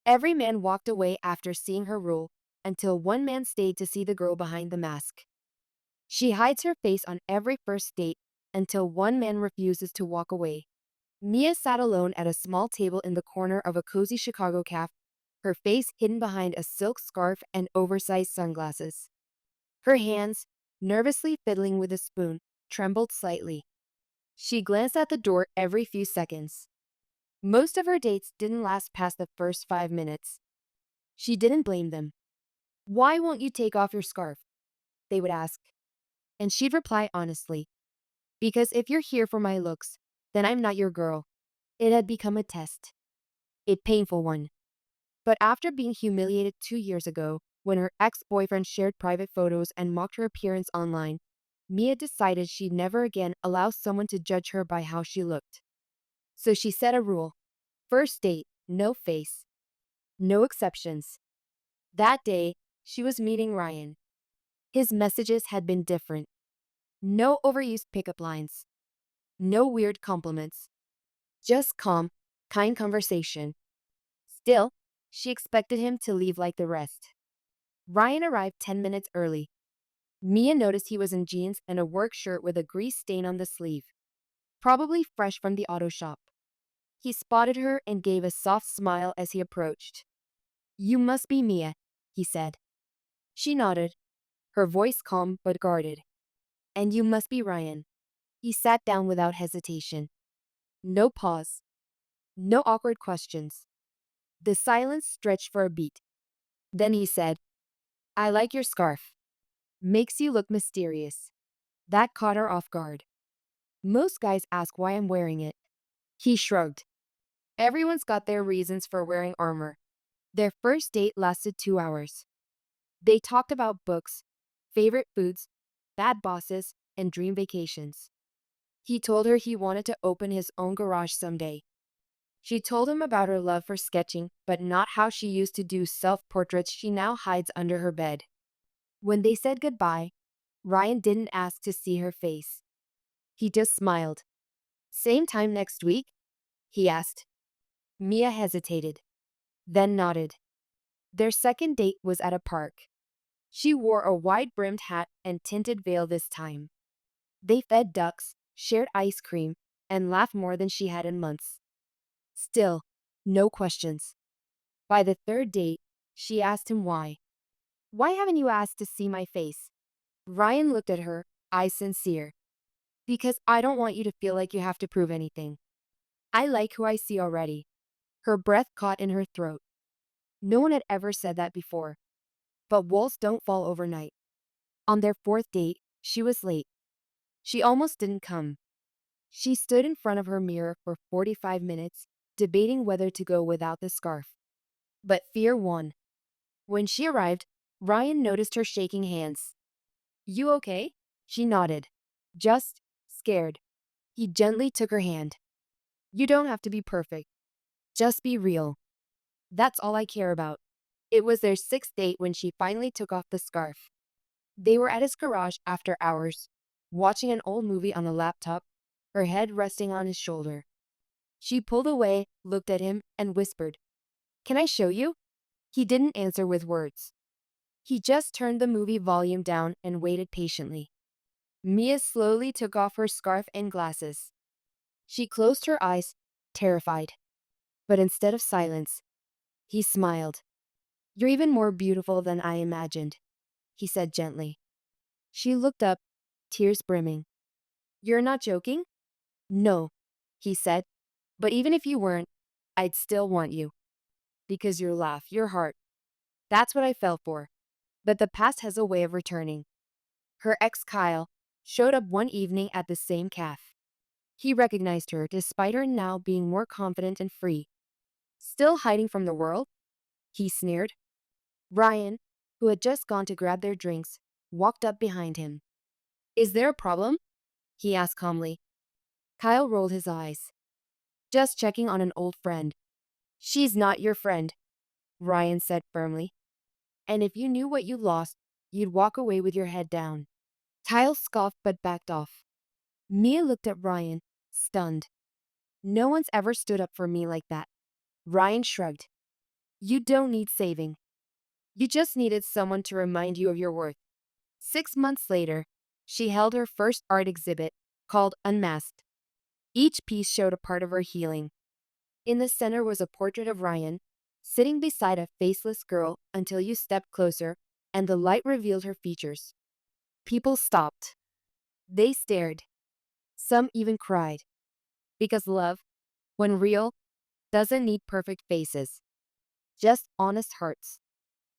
Every man walked away after seeing her rule, until one man stayed to see the girl behind the mask. She hides her face on every first date until one man refuses to walk away. Mia sat alone at a small table in the corner of a cozy Chicago cafe, her face hidden behind a silk scarf and oversized sunglasses. Her hands, nervously fiddling with a spoon, trembled slightly. She glanced at the door every few seconds. Most of her dates didn't last past the first 5 minutes. She didn't blame them. "Why won't you take off your scarf?" they would ask. And she'd reply honestly, "Because if you're here for my looks, then I'm not your girl." It had become a test, a painful one. But after being humiliated 2 years ago, when her ex-boyfriend shared private photos and mocked her appearance online, Mia decided she'd never again allow someone to judge her by how she looked. So she set a rule. First date, no face. No exceptions. That day, she was meeting Ryan. His messages had been different. No overused pickup lines. No weird compliments. Just calm, kind conversation. Still, she expected him to leave like the rest. Ryan arrived 10 minutes early. Mia noticed he was in jeans and a work shirt with a grease stain on the sleeve, probably fresh from the auto shop. He spotted her and gave a soft smile as he approached. "You must be Mia," he said. She nodded, her voice calm but guarded. "And you must be Ryan." He sat down without hesitation. No pause. No awkward questions. The silence stretched for a beat. Then he said, "I like your scarf. Makes you look mysterious." That caught her off guard. Most guys ask why I'm wearing it. He shrugged. Everyone's got their reasons for wearing armor. Their first date lasted 2 hours. They talked about books, favorite foods, bad bosses, and dream vacations. He told her he wanted to open his own garage someday. She told him about her love for sketching, but not how she used to do self-portraits she now hides under her bed. When they said goodbye, Ryan didn't ask to see her face. He just smiled. "Same time next week?" he asked. Mia hesitated, then nodded. Their second date was at a park. She wore a wide-brimmed hat and tinted veil this time. They fed ducks, shared ice cream, and laughed more than she had in months. Still, no questions. By the third date, she asked him why. "Why haven't you asked to see my face?" Ryan looked at her, eyes sincere. "Because I don't want you to feel like you have to prove anything. I like who I see already." Her breath caught in her throat. No one had ever said that before. But walls don't fall overnight. On their fourth date, she was late. She almost didn't come. She stood in front of her mirror for 45 minutes, debating whether to go without the scarf. But fear won. When she arrived, Ryan noticed her shaking hands. "You okay?" She nodded. "Just scared." He gently took her hand. "You don't have to be perfect. Just be real. That's all I care about." It was their sixth date when she finally took off the scarf. They were at his garage after hours, watching an old movie on a laptop, her head resting on his shoulder. She pulled away, looked at him, and whispered, "Can I show you?" He didn't answer with words. He just turned the movie volume down and waited patiently. Mia slowly took off her scarf and glasses. She closed her eyes, terrified. But instead of silence, he smiled. "You're even more beautiful than I imagined," he said gently. She looked up, tears brimming. "You're not joking?" "No," he said. "But even if you weren't, I'd still want you. Because your laugh, your heart, that's what I fell for." But the past has a way of returning. Her ex Kyle showed up one evening at the same cafe. He recognized her despite her now being more confident and free. "Still hiding from the world?" he sneered. Ryan, who had just gone to grab their drinks, walked up behind him. "Is there a problem?" he asked calmly. Kyle rolled his eyes. "Just checking on an old friend." "She's not your friend," Ryan said firmly. "And if you knew what you lost, you'd walk away with your head down." Kyle scoffed but backed off. Mia looked at Ryan, stunned. "No one's ever stood up for me like that." Ryan shrugged. You don't need saving. You just needed someone to remind you of your worth. 6 months later, she held her first art exhibit, called Unmasked. Each piece showed a part of her healing. In the center was a portrait of Ryan, sitting beside a faceless girl until you stepped closer and the light revealed her features. People stopped. They stared. Some even cried. Because love, when real, doesn't need perfect faces, just honest hearts.